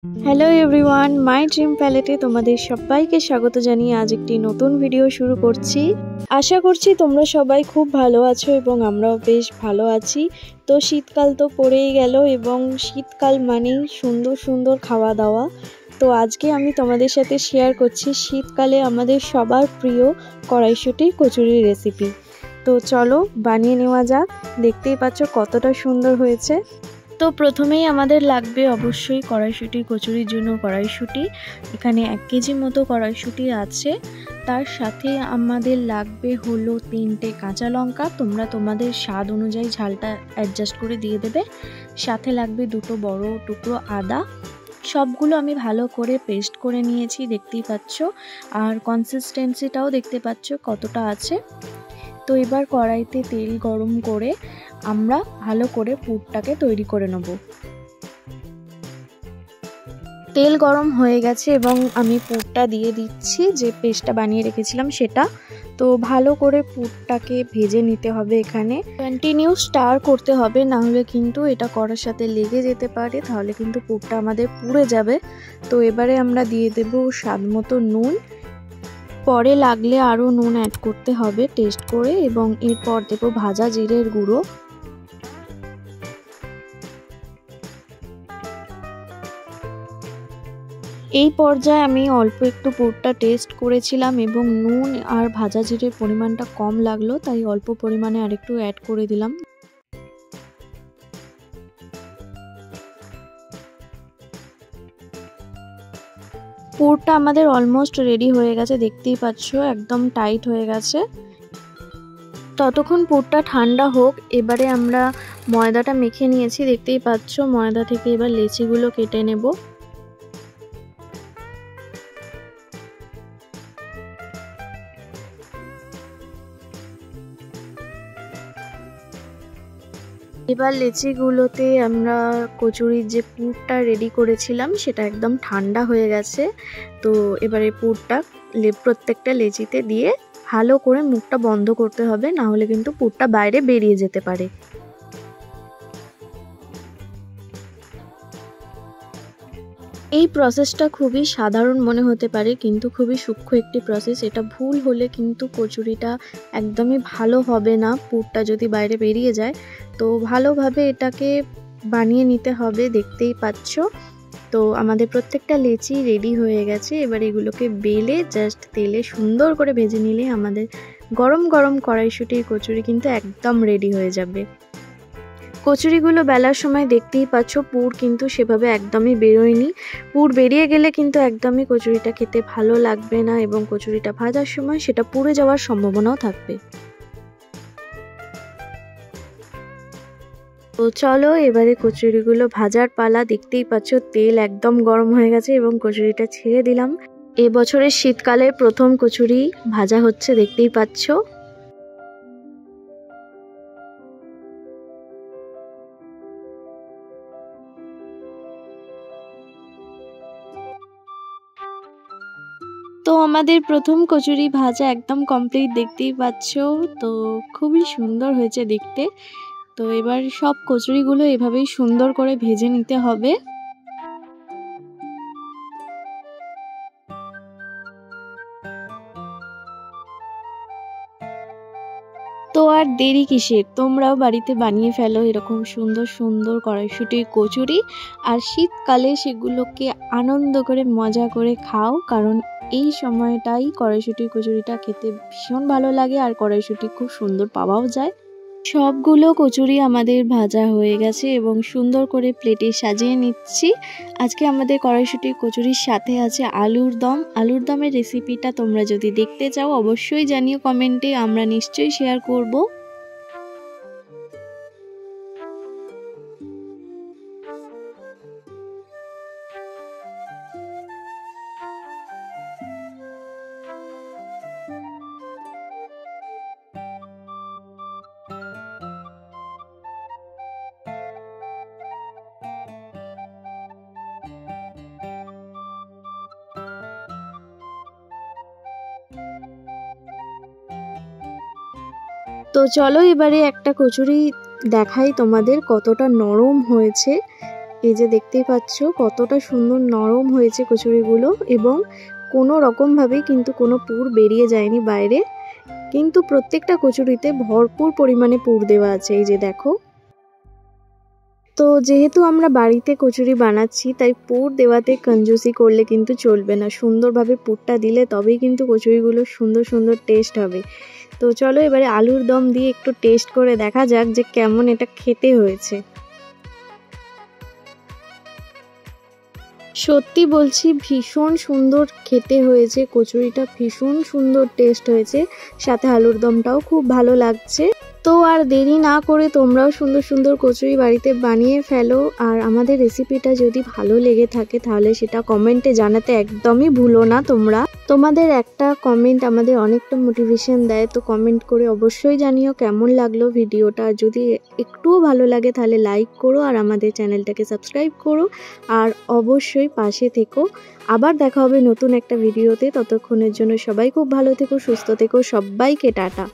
Hello everyone, my dream প্যালেটে তোমাদের সবাইকে স্বাগত জানিয়ে আজ একটি নতুন ভিডিও শুরু করছি। আশা করছি তোমরা সবাই খুব ভালো আছো এবং আমরাও বেশ ভালো আছি। তো শীতকাল তো পড়েই গেল এবং শীতকাল মানেই সুন্দর সুন্দর খাওয়া দাওয়া। তো আজকে আমি তোমাদের সাথে শেয়ার করছি শীতকালে আমাদের সবার প্রিয় কড়াইশুঁটির কচুরির রেসিপি। তো চলো বানিয়ে নেওয়া যাক। দেখতেই পাচ্ছ কতটা সুন্দর হয়েছে। তো প্রথমেই আমাদের লাগবে অবশ্যই কড়াইশুঁটি কচুরির জন্য কড়াইশুঁটি। এখানে 1 কেজি মতো কড়াইশুঁটি আছে। তার সাথে আমাদের লাগবে হলো 3টে কাঁচা লঙ্কা, তোমরা তোমাদের স্বাদ অনুযায়ী ঝালটা অ্যাডজাস্ট করে দিয়ে দেবে। সাথে লাগবে 2টো বড় টুকরো আদা। সবগুলো আমি ভালো করে পেস্ট করে নিয়েছি, দেখতেই পাচ্ছ। আর কনসিস্টেন্সিটাও দেখতে পাচ্ছ কতটা আছে। তো এবার কড়াইতে তেল গরম করে আমরা ভালো করে পুরটাকে তৈরি করে নেব। তেল গরম হয়ে গেছে এবং আমি পুরটা দিয়ে দিচ্ছি, যে পেস্টটা বানিয়ে রেখেছিলাম সেটা। তো ভালো করে পুরটাকে ভেজে নিতে হবে। এখানে কন্টিনিউ স্টার করতে হবে, না হলে কিন্তু এটা কড়ার সাথে লেগে যেতে পারে, তাহলে কিন্তু পুরটা আমাদের পুড়ে যাবে। তো এবারে আমরা দিয়ে দেব স্বাদ মতো নুন। পরে লাগলে আরও নুন অ্যাড করতে হবে টেস্ট করে। এবং এরপর দেব ভাজা জিরের গুঁড়ো। এই পর্যায়ে আমি অল্প একটু পুরটা টেস্ট করেছিলাম এবং নুন আর ভাজা জিরের পরিমাণটা কম লাগলো, তাই অল্প পরিমাণে আরেকটু অ্যাড করে দিলাম। পুরটা আমাদের অলমোস্ট রেডি হয়ে গেছে, দেখতেই পাচ্ছ একদম টাইট হয়ে গেছে। ততক্ষণ পুরটা ঠান্ডা হোক। এবারে আমরা ময়দাটা মেখে নিয়েছি, দেখতেই পাচ্ছ। ময়দা থেকে এবার লেচিগুলো কেটে নেব। এবার লেচিগুলোতে আমরা কচুরির যে পুরটা রেডি করেছিলাম সেটা একদম ঠান্ডা হয়ে গেছে। তো এবারে পুরটা প্রত্যেকটা লেচিতে দিয়ে ভালো করে মুখটা বন্ধ করতে হবে, না হলে কিন্তু পুরটা বাইরে বেরিয়ে যেতে পারে। এই প্রসেসটা খুবই সাধারণ মনে হতে পারে, কিন্তু খুবই সূক্ষ্ম একটি প্রসেস। এটা ভুল হলে কিন্তু কচুরিটা একদমই ভালো হবে না, পুরটা যদি বাইরে বেরিয়ে যায়। তো ভালোভাবে এটাকে বানিয়ে নিতে হবে, দেখতেই পাচ্ছ। তো আমাদের প্রত্যেকটা লেচি রেডি হয়ে গেছে। এবার এগুলোকে বেলে জাস্ট তেলে সুন্দর করে ভেজে নিলে আমাদের গরম গরম কড়াইশুঁটির কচুরি কিন্তু একদম রেডি হয়ে যাবে। কচুরিগুলো বেলার সময় দেখতেই পাচ্ছ পুর কিন্তু সেভাবে একদমই বেরোয়নি। পুর বেরিয়ে গেলে কিন্তু একদমই কচুরিটা খেতে ভালো লাগবে না এবং কচুরিটা ভাজার সময় সেটা পুড়ে যাওয়ার সম্ভাবনাও থাকবে। তো চলো এবারে কচুরিগুলো ভাজার পালা। দেখতেই পাচ্ছ তেল একদম গরম হয়ে গেছে এবং কচুরিটা ছেড়ে দিলাম। এবছরের শীতকালের প্রথম কচুরি ভাজা হচ্ছে, দেখতেই পাচ্ছ। তো আমাদের প্রথম কচুরি ভাজা একদম কমপ্লিট, দেখতেই পাচ্ছ। তো খুবই সুন্দর হয়েছে দেখতে। তো এবার সব কচুরিগুলো এভাবেই সুন্দর করে ভেজে নিতে হবে। তো আর দেরি কিসের, তোমরাও বাড়িতে বানিয়ে ফেলো এরকম সুন্দর সুন্দর কড়াইশুঁটির কচুরি। আর শীতকালে সেগুলোকে আনন্দ করে মজা করে খাও, কারণ এই সময়টাই কড়াইশুঁটির কচুরিটা খেতে ভীষণ ভালো লাগে আর কড়াইশুঁটি খুব সুন্দর পাওয়াও যায়। সবগুলো কচুরি আমাদের ভাজা হয়ে গেছে এবং সুন্দর করে প্লেটে সাজিয়ে নিচ্ছি। আজকে আমাদের কড়াইশুঁটির কচুরির সাথে আছে আলুর দম। আলুর দমের রেসিপিটা তোমরা যদি দেখতে চাও অবশ্যই জানিও কমেন্টে, আমরা নিশ্চয়ই শেয়ার করব। তো চলো এবারে একটা কচুরি দেখাই তোমাদের কতটা নরম হয়েছে। এই যে দেখতেই পাচ্ছ কতটা সুন্দর নরম হয়েছে কচুরিগুলো, এবং কোনো রকমভাবেই কিন্তু কোনো পুর বেরিয়ে যায়নি বাইরে, কিন্তু প্রত্যেকটা কচুরিতে ভরপুর পরিমাণে পুর দেওয়া আছে। এই যে দেখো, তো যেহেতু আমরা বাড়িতে কচুরি বানাচ্ছি তাই পুর দেওয়াতে কঞ্জুসি করলে কিন্তু চলবে না। সুন্দরভাবে পুরটা দিলে তবেই কিন্তু কচুরিগুলো সুন্দর সুন্দর টেস্ট হবে। তো চলো এবারে আলুর দম দিয়ে একটু টেস্ট করে দেখা যাক যে কেমন এটা খেতে হয়েছে। সত্যি বলছি ভীষণ সুন্দর খেতে হয়েছে, কচুরিটা ভীষণ সুন্দর টেস্ট হয়েছে, সাথে আলুর দমটাও খুব ভালো লাগছে। তো আর দেরি না করে তোমরাও সুন্দর সুন্দর কচুরি বাড়িতে বানিয়ে ফেলো। আর আমাদের রেসিপিটা যদি ভালো লেগে থাকে তাহলে সেটা কমেন্টে জানাতে একদমই ভুলো না তোমরা। তোমাদের একটা কমেন্ট আমাদের অনেকটা মোটিভেশন দেয়, তো কমেন্ট করে অবশ্যই জানিও কেমন লাগলো ভিডিওটা। যদি একটুও ভালো লাগে তাহলে লাইক করো আর আমাদের চ্যানেলটাকে সাবস্ক্রাইব করো, আর অবশ্যই পাশে থেকো। আবার দেখা হবে নতুন একটা ভিডিওতে, ততক্ষণের জন্য সবাই খুব ভালো থেকো, সুস্থ থেকো, সবাইকে টাটা।